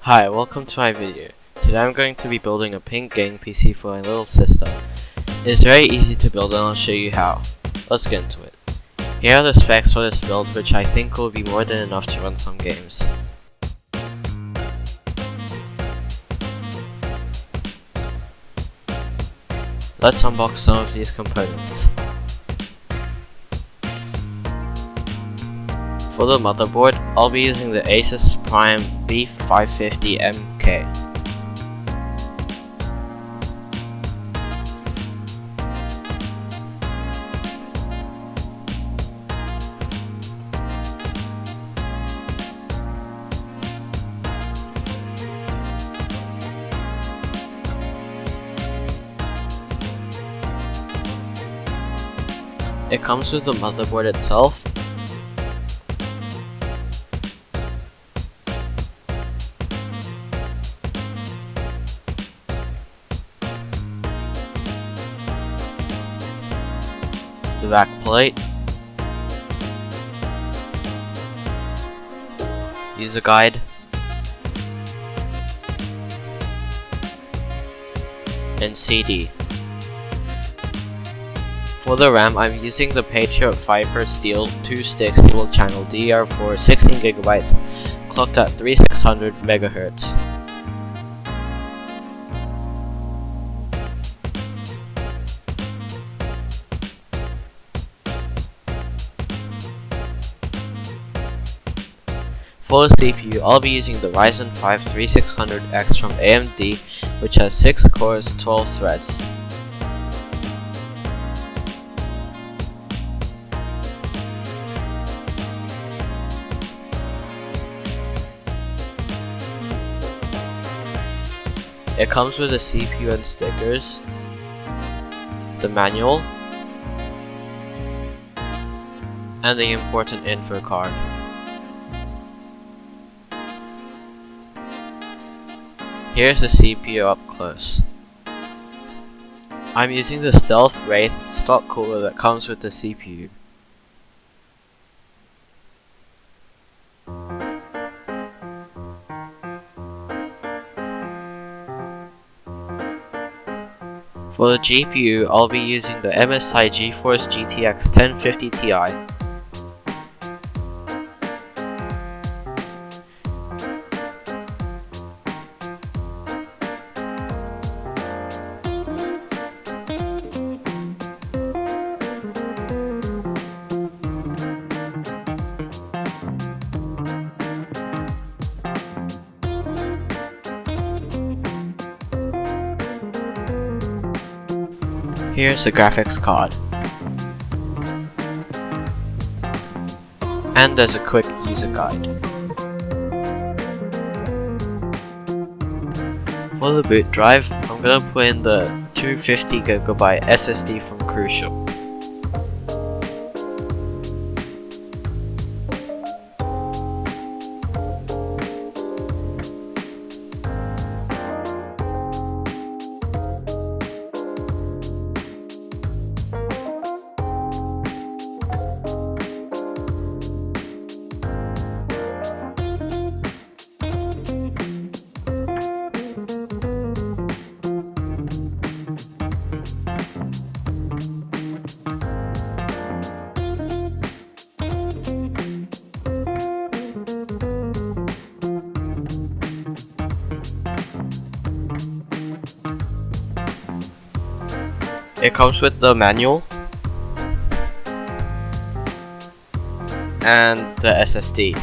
Hi, welcome to my video. Today I'm going to be building a pink gaming PC for my little sister. It's very easy to build and I'll show you how. Let's get into it. Here are the specs for this build, which I think will be more than enough to run some games. Let's unbox some of these components. For the motherboard, I'll be using the Asus Prime B550MK. It comes with the motherboard itself, the back plate, user guide, and CD. For the RAM, I'm using the Patriot Fiber Steel 2-stick dual channel DDR4 16GB, clocked at 3600 MHz. For the CPU, I'll be using the Ryzen 5 3600X from AMD, which has 6 cores, 12 threads. It comes with a CPU and stickers, the manual, and the important info card. Here's the CPU up close. I'm using the Stealth Wraith stock cooler that comes with the CPU. For the GPU, I'll be using the MSI Geforce GTX 1050 Ti. Here's the graphics card. And there's a quick user guide. For the boot drive, I'm gonna put in the 250GB SSD from Crucial. It comes with the manual and the SSD.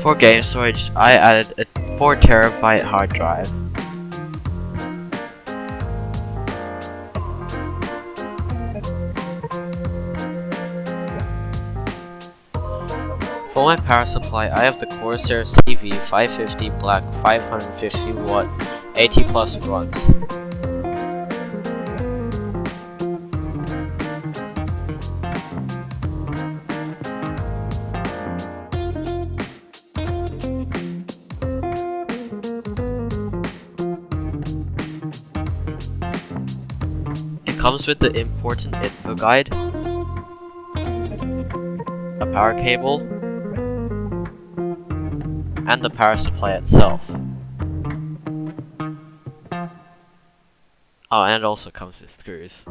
For game storage, I added a 4TB hard drive. For my power supply, I have the Corsair CV550 Black 550W 80 plus runs. It comes with the important info guide, a power cable, and the power supply itself. Oh, and it also comes with screws.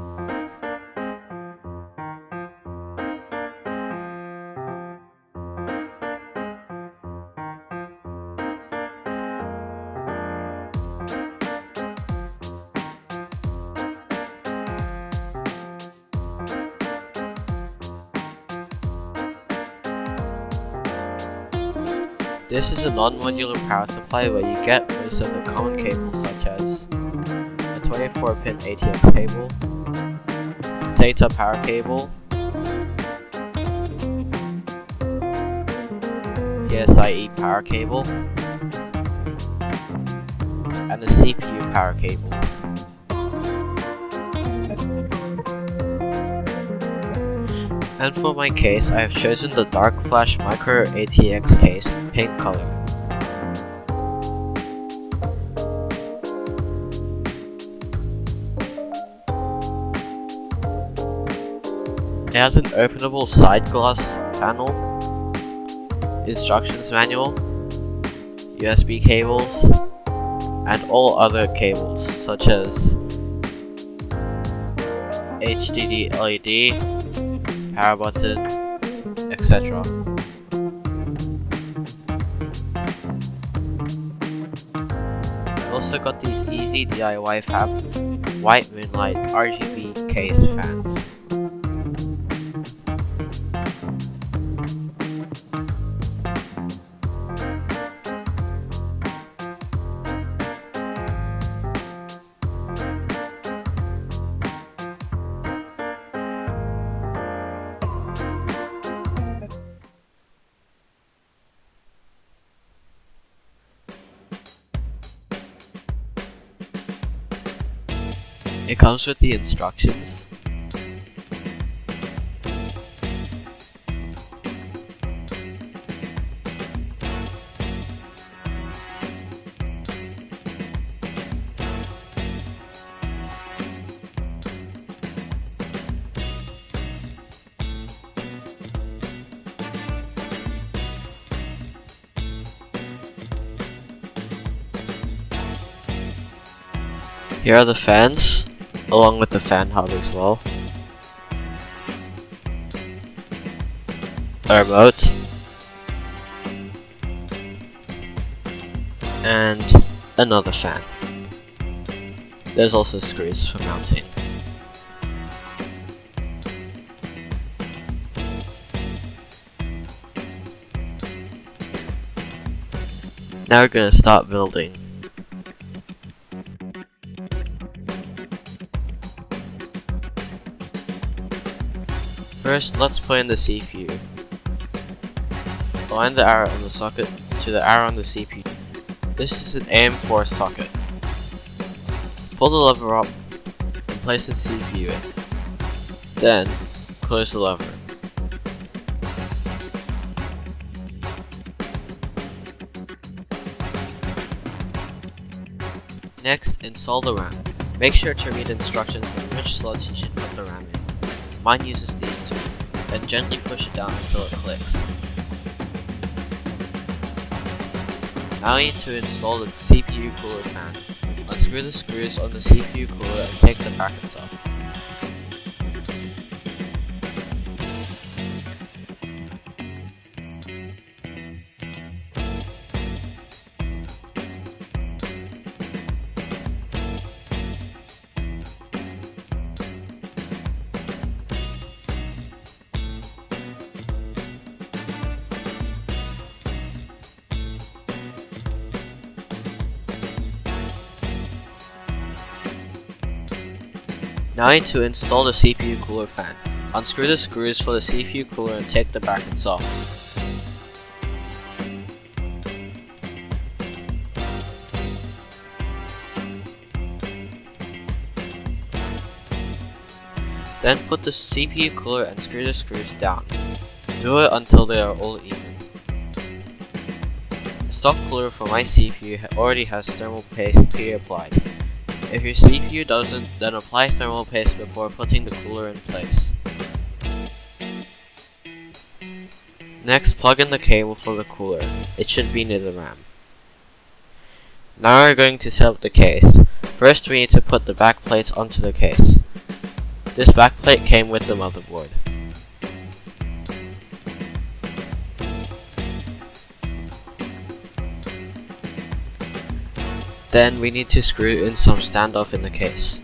This is a non-modular power supply where you get most of the common cables such as a 24-pin ATX cable, SATA power cable, PSIe power cable, and a CPU power cable. And for my case, I have chosen the DarkFlash MicroATX case in pink color. It has an openable side glass panel, instructions manual, USB cables, and all other cables such as HDD LED, power button, etc. I also got these EZDIY-FAB white Moonlight RGB case fans. It comes with the instructions. Here are the fans, along with the fan hub as well. A remote. And another fan. There's also screws for mounting. Now we're gonna start building. First, let's put in the CPU. Align the arrow on the socket to the arrow on the CPU. This is an AM4 socket. Pull the lever up and place the CPU in. Then, close the lever. Next, install the RAM. Make sure to read instructions on which slots you should put the RAM in. Mine uses these two, then gently push it down until it clicks. Now you need to install the CPU cooler fan. Unscrew the screws on the CPU cooler and take the brackets off. Now I need to install the CPU cooler fan. Unscrew the screws for the CPU cooler and take the brackets off. Then put the CPU cooler and screw the screws down. Do it until they are all even. The stock cooler for my CPU already has thermal paste pre-applied. If your CPU doesn't, then apply thermal paste before putting the cooler in place. Next, plug in the cable for the cooler. It should be near the RAM. Now we're going to set up the case. First we need to put the back plates onto the case. This back plate came with the motherboard. Then we need to screw in some standoff in the case.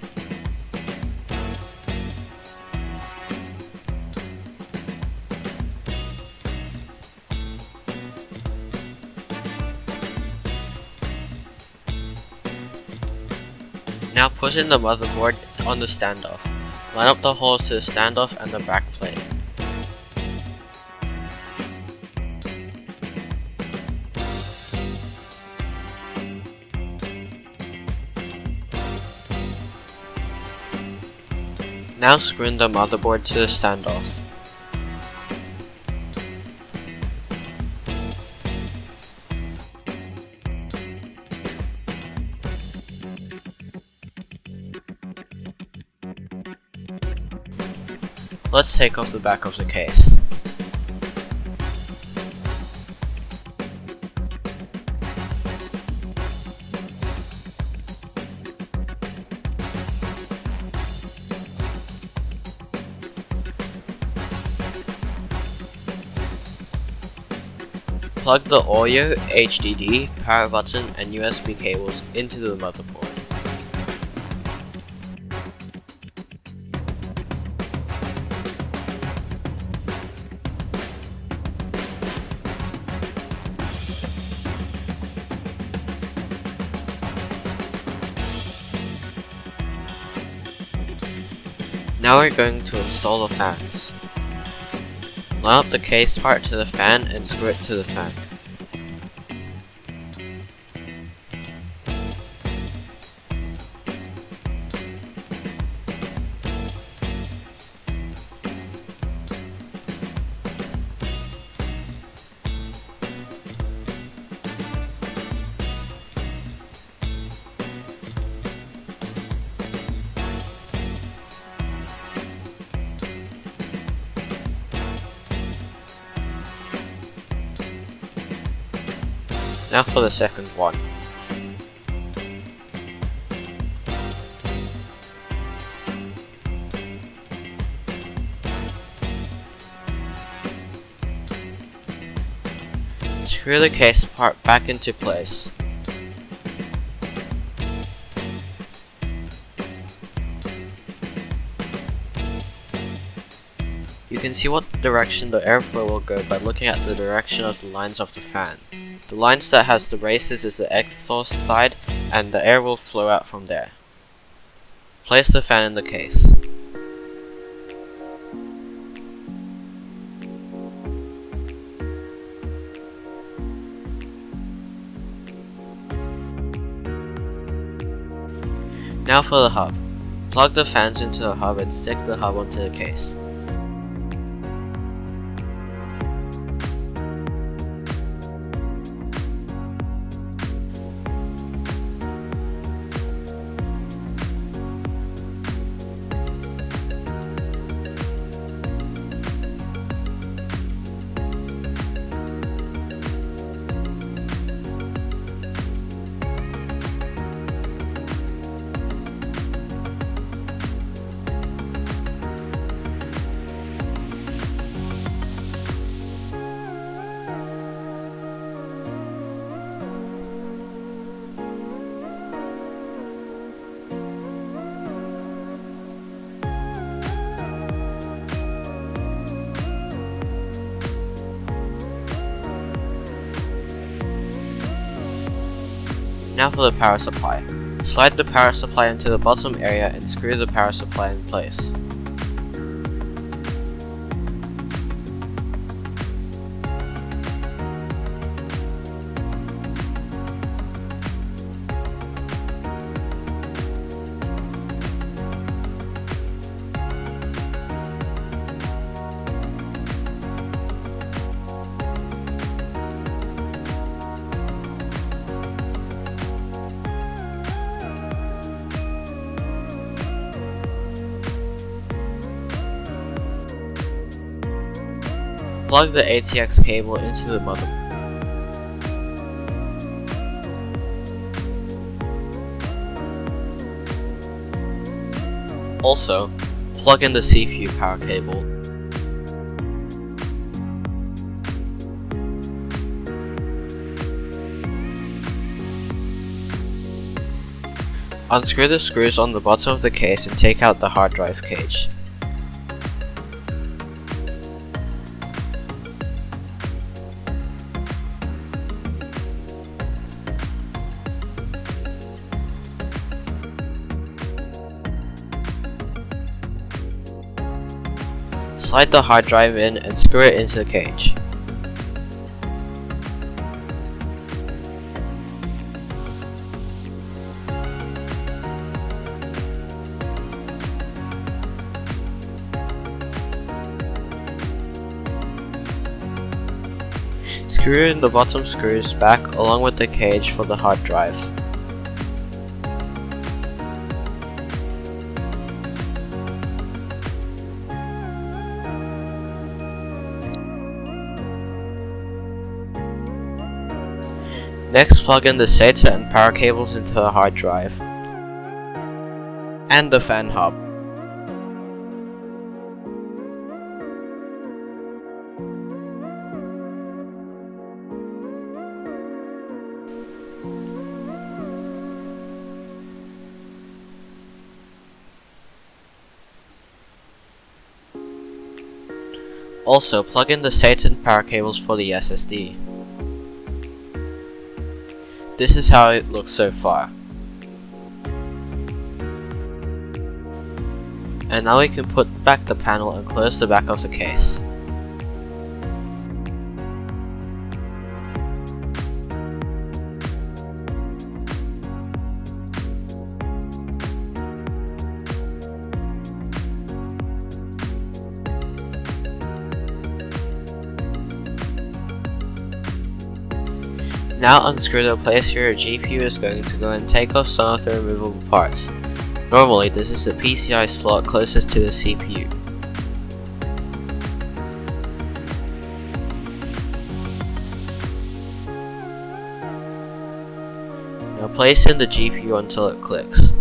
Now put in the motherboard on the standoff. Line up the holes to the standoff and the back plate. Now screw in the motherboard to the standoff. Let's take off the back of the case. Plug the audio, HDD, power button, and USB cables into the motherboard. Now we're going to install the fans. Line up the case part to the fan and screw it to the fan. Now for the second one. Screw the case part back into place. You can see what direction the airflow will go by looking at the direction of the lines of the fan. The lines that has the races is the exhaust side, and the air will flow out from there. Place the fan in the case. Now for the hub. Plug the fans into the hub and stick the hub onto the case. Now for the power supply. Slide the power supply into the bottom area and screw the power supply in place. Plug the ATX cable into the motherboard. Also, plug in the CPU power cable. Unscrew the screws on the bottom of the case and take out the hard drive cage. Slide the hard drive in and screw it into the cage. Screw in the bottom screws back along with the cage for the hard drive. Next, plug in the SATA and power cables into the hard drive and the fan hub. Also, plug in the SATA and power cables for the SSD. This is how it looks so far. And now we can put back the panel and close the back of the case. Now unscrew the place your GPU is going to go and take off some of the removable parts. Normally this is the PCI slot closest to the CPU. Now place in the GPU until it clicks.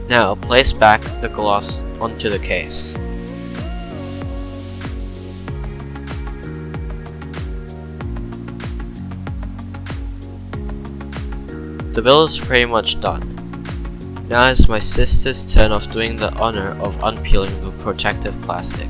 Now, place back the gloss onto the case. The build is pretty much done. Now it's my sister's turn of doing the honor of unpeeling the protective plastic.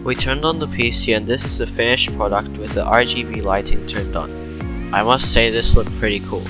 We turned on the PC and this is the finished product with the RGB lighting turned on. I must say this looked pretty cool.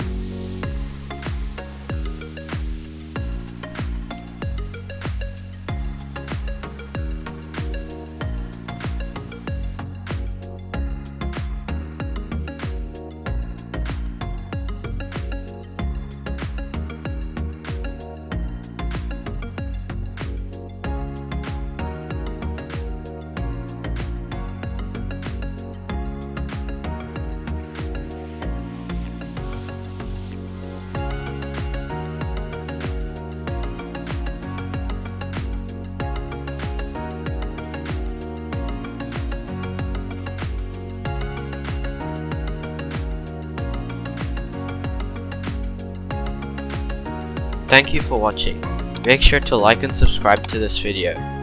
Thank you for watching. Make sure to like and subscribe to this video.